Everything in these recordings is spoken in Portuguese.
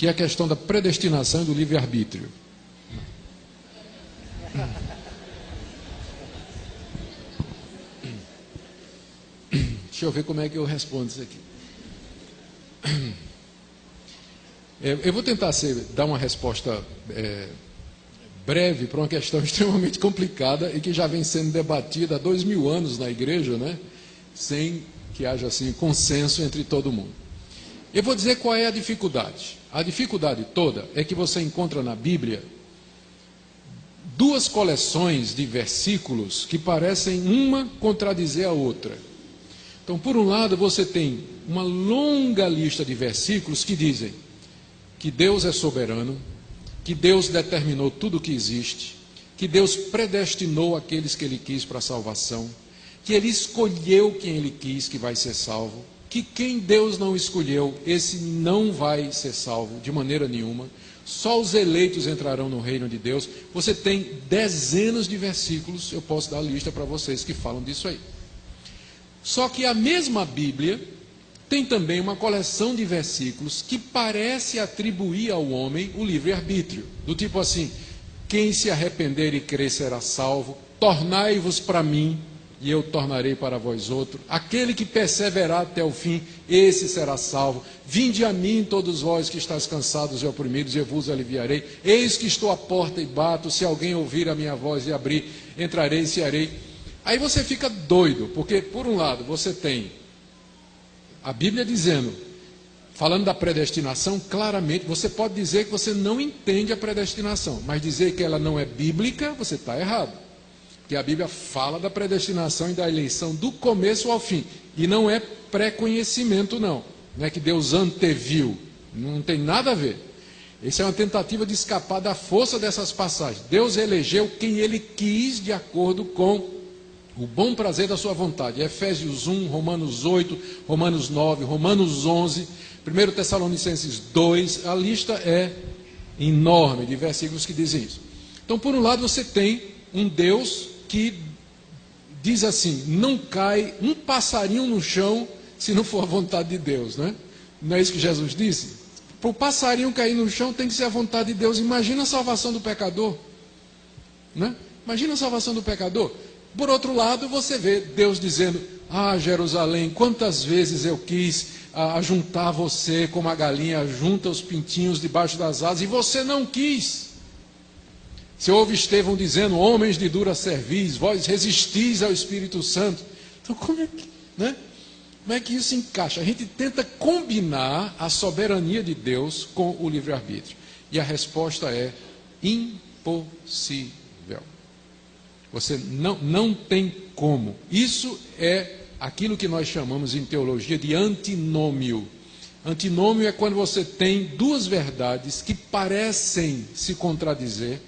que é a questão da predestinação e do livre-arbítrio. Deixa eu ver como é que eu respondo isso aqui. Eu vou tentar dar uma resposta breve para uma questão extremamente complicada e que já vem sendo debatida há 2000 anos na igreja, né? Sem que haja assim consenso entre todo mundo. Eu vou dizer qual é a dificuldade. A dificuldade toda é que você encontra na Bíblia duas coleções de versículos que parecem uma contradizer a outra. Então, por um lado, você tem uma longa lista de versículos que dizem que Deus é soberano, que Deus determinou tudo o que existe, que Deus predestinou aqueles que Ele quis para a salvação, que Ele escolheu quem Ele quis que vai ser salvo, que quem Deus não escolheu, esse não vai ser salvo de maneira nenhuma, só os eleitos entrarão no reino de Deus. Você tem dezenas de versículos, eu posso dar a lista para vocês que falam disso aí. Só que a mesma Bíblia tem também uma coleção de versículos que parece atribuir ao homem o livre-arbítrio, do tipo assim: quem se arrepender e crer será salvo, tornai-vos para mim, e eu tornarei para vós outro, aquele que perseverar até o fim, esse será salvo, vinde a mim todos vós que estáis cansados e oprimidos, e eu vos aliviarei, eis que estou à porta e bato, se alguém ouvir a minha voz e abrir, entrarei e cearei. Aí você fica doido, porque por um lado você tem a Bíblia dizendo, falando da predestinação, claramente, você pode dizer que você não entende a predestinação, mas dizer que ela não é bíblica, você está errado. Porque a Bíblia fala da predestinação e da eleição do começo ao fim, e não é pré-conhecimento não é que Deus anteviu, não tem nada a ver. Essa é uma tentativa de escapar da força dessas passagens. Deus elegeu quem Ele quis de acordo com o bom prazer da sua vontade. Efésios 1, Romanos 8, Romanos 9, Romanos 11, 1 Tessalonicenses 2, a lista é enorme de versículos que dizem isso. Então, por um lado, você tem um Deus que diz assim: não cai um passarinho no chão se não for a vontade de Deus, né? Não é isso que Jesus disse? Para o passarinho cair no chão tem que ser a vontade de Deus. Imagina a salvação do pecador, né? Imagina a salvação do pecador. Por outro lado, você vê Deus dizendo: ah, Jerusalém, quantas vezes eu quis ajuntar você como a galinha junta os pintinhos debaixo das asas, e você não quis. Você ouve Estevão dizendo: homens de dura cerviz, vós resistis ao Espírito Santo. Então como é que isso encaixa? A gente tenta combinar a soberania de Deus com o livre-arbítrio. E a resposta é impossível. Você não tem como. Isso é aquilo que nós chamamos em teologia de antinômio. Antinômio é quando você tem duas verdades que parecem se contradizer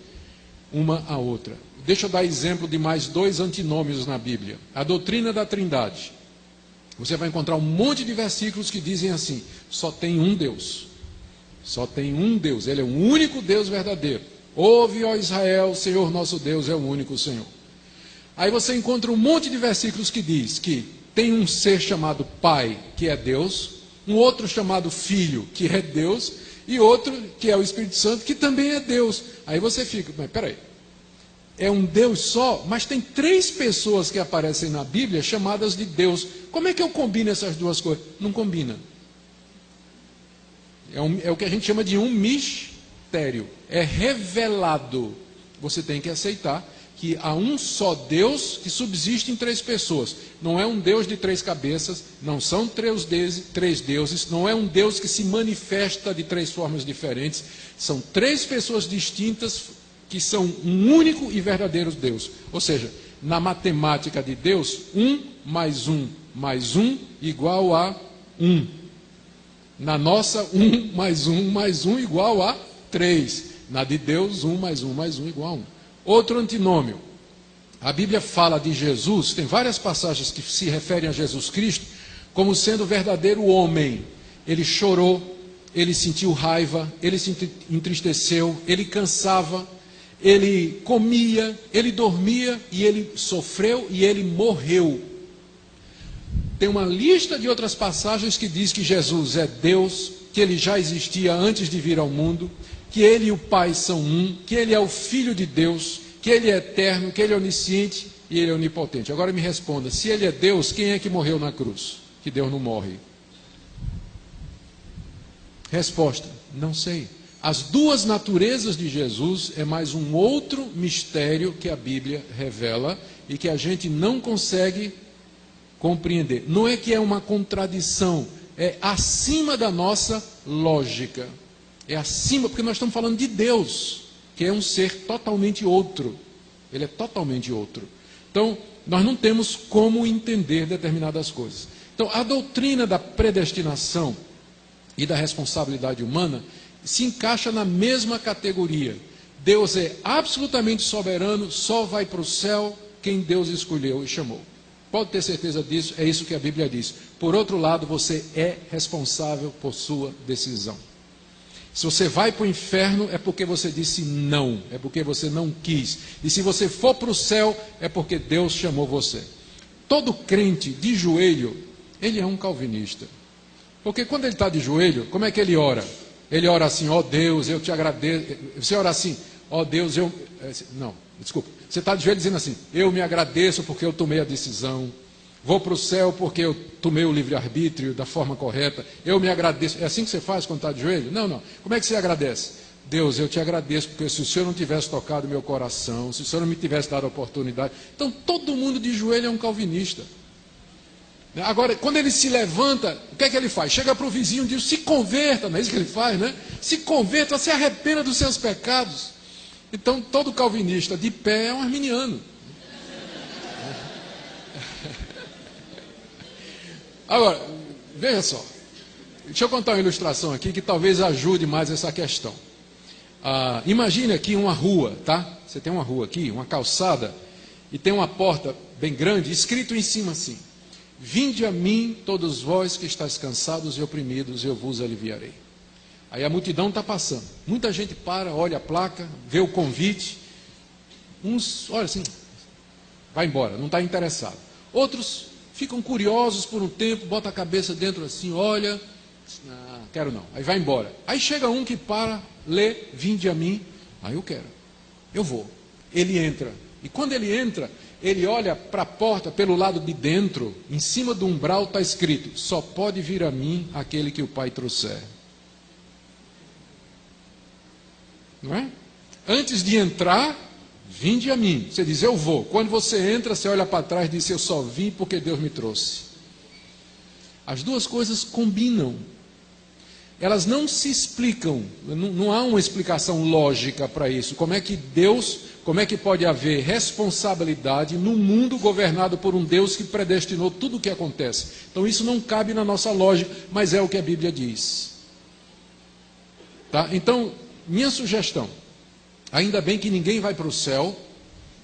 uma à outra. Deixa eu dar exemplo de mais dois antinômios na Bíblia. A doutrina da Trindade. Você vai encontrar um monte de versículos que dizem assim: só tem um Deus. Só tem um Deus. Ele é o único Deus verdadeiro. Ouve, ó Israel, o Senhor nosso Deus é o único Senhor. Aí você encontra um monte de versículos que diz que tem um ser chamado Pai, que é Deus, um outro chamado Filho, que é Deus, e outro que é o Espírito Santo, que também é Deus. Aí você fica: mas peraí, é um Deus só, mas tem três pessoas que aparecem na Bíblia chamadas de Deus. Como é que eu combino essas duas coisas? Não combina. É o que a gente chama de um mistério. É revelado. Você tem que aceitar que há um só Deus que subsiste em três pessoas. Não é um Deus de três cabeças, não são três deuses, não é um Deus que se manifesta de três formas diferentes. São três pessoas distintas que são um único e verdadeiro Deus. Ou seja, na matemática de Deus, 1 mais 1 mais 1 igual a 1. Na nossa, 1 mais 1 mais 1 igual a 3. Na de Deus, 1 mais 1 mais 1 igual a 1. Outro antinômio. A Bíblia fala de Jesus, tem várias passagens que se referem a Jesus Cristo como sendo o verdadeiro homem. Ele chorou, ele sentiu raiva, ele se entristeceu, ele cansava, ele comia, ele dormia, e ele sofreu e ele morreu. Tem uma lista de outras passagens que diz que Jesus é Deus, que ele já existia antes de vir ao mundo, que ele e o Pai são um, que ele é o Filho de Deus, que ele é eterno, que ele é onisciente e ele é onipotente. Agora me responda, se ele é Deus, quem é que morreu na cruz? Que Deus não morre. Resposta, não sei. As duas naturezas de Jesus é mais um outro mistério que a Bíblia revela e que a gente não consegue compreender. Não é que é uma contradição, é acima da nossa lógica. É acima, porque nós estamos falando de Deus, que é um ser totalmente outro. Ele é totalmente outro. Então, nós não temos como entender determinadas coisas. Então, a doutrina da predestinação e da responsabilidade humana se encaixa na mesma categoria. Deus é absolutamente soberano, só vai para o céu quem Deus escolheu e chamou. Pode ter certeza disso, é isso que a Bíblia diz. Por outro lado, você é responsável por sua decisão. Se você vai para o inferno, é porque você disse não, é porque você não quis. E se você for para o céu, é porque Deus chamou você. Todo crente de joelho, ele é um calvinista. Porque quando ele está de joelho, como é que ele ora? Ele ora assim, ó Deus, eu te agradeço. Você ora assim, ó Deus, eu... Não, desculpa. Você está de joelho dizendo assim, eu me agradeço porque eu tomei a decisão. Vou para o céu porque eu tomei o livre-arbítrio da forma correta. Eu me agradeço. É assim que você faz quando está de joelho? Não, não. Como é que você agradece? Deus, eu te agradeço porque se o Senhor não tivesse tocado meu coração, se o Senhor não me tivesse dado a oportunidade. Então, todo mundo de joelho é um calvinista. Agora, quando ele se levanta, o que é que ele faz? Chega para o vizinho e diz, se converta, não é isso que ele faz, né? Se converta, se arrependa dos seus pecados. Então, todo calvinista de pé é um arminiano. Agora, veja só, deixa eu contar uma ilustração aqui que talvez ajude mais essa questão. Imagine aqui uma rua, tá? Você tem uma rua aqui, uma calçada, e tem uma porta bem grande, escrito em cima assim, vinde a mim todos vós que estáis cansados e oprimidos, eu vos aliviarei. Aí a multidão está passando, muita gente para, olha a placa, vê o convite, uns, olha assim, vai embora, não está interessado. Outros ficam curiosos por um tempo, bota a cabeça dentro assim, olha, quero não, aí vai embora. Aí chega um que para, lê, vinde a mim, aí eu quero, eu vou. Ele entra, e quando ele entra, ele olha para a porta pelo lado de dentro, em cima do umbral está escrito, só pode vir a mim aquele que o Pai trouxer. Não é? Antes de entrar, vinde a mim. Você diz, eu vou. Quando você entra, você olha para trás e diz, eu só vim porque Deus me trouxe. As duas coisas combinam. Elas não se explicam. Não há uma explicação lógica para isso. Como é que pode haver responsabilidade no mundo governado por um Deus que predestinou tudo o que acontece? Então isso não cabe na nossa lógica, mas é o que a Bíblia diz. Tá? Então, minha sugestão, ainda bem que ninguém vai para o céu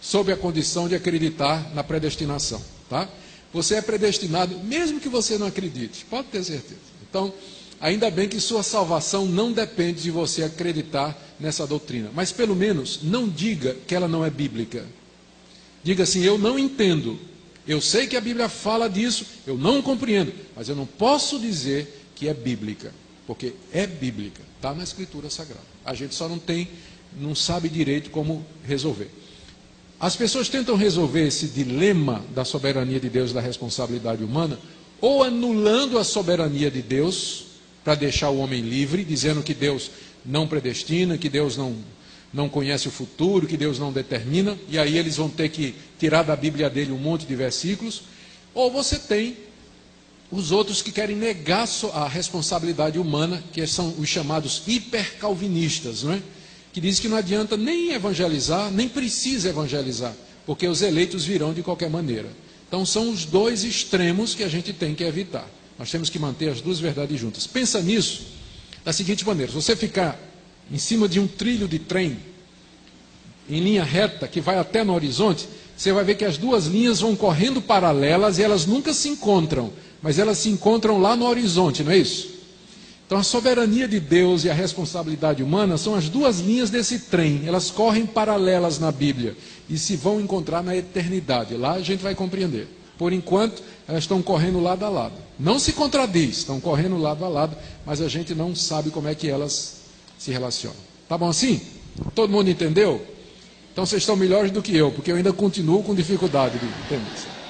sob a condição de acreditar na predestinação, tá? Você é predestinado, mesmo que você não acredite, pode ter certeza. Então, ainda bem que sua salvação não depende de você acreditar nessa doutrina. Mas pelo menos não diga que ela não é bíblica. Diga assim, eu não entendo. Eu sei que a Bíblia fala disso, eu não compreendo, mas eu não posso dizer que é bíblica, porque é bíblica, está na Escritura Sagrada. A gente só não sabe direito como resolver. As pessoas tentam resolver esse dilema da soberania de Deus e da responsabilidade humana, ou anulando a soberania de Deus, para deixar o homem livre, dizendo que Deus não predestina, que Deus não conhece o futuro, que Deus não determina, e aí eles vão ter que tirar da Bíblia dele um monte de versículos, ou você tem os outros que querem negar a responsabilidade humana, que são os chamados hipercalvinistas, não é? Que dizem que não adianta nem evangelizar, nem precisa evangelizar, porque os eleitos virão de qualquer maneira. Então são os dois extremos que a gente tem que evitar. Nós temos que manter as duas verdades juntas. Pensa nisso da seguinte maneira, se você ficar em cima de um trilho de trem, em linha reta, que vai até no horizonte, você vai ver que as duas linhas vão correndo paralelas e elas nunca se encontram, mas elas se encontram lá no horizonte, não é isso? Então a soberania de Deus e a responsabilidade humana são as duas linhas desse trem, elas correm paralelas na Bíblia e se vão encontrar na eternidade, lá a gente vai compreender Por enquanto, elas estão correndo lado a lado. Não se contradiz, estão correndo lado a lado, mas a gente não sabe como é que elas se relacionam. Tá bom assim? Todo mundo entendeu? Então vocês estão melhores do que eu, porque eu ainda continuo com dificuldade de entender.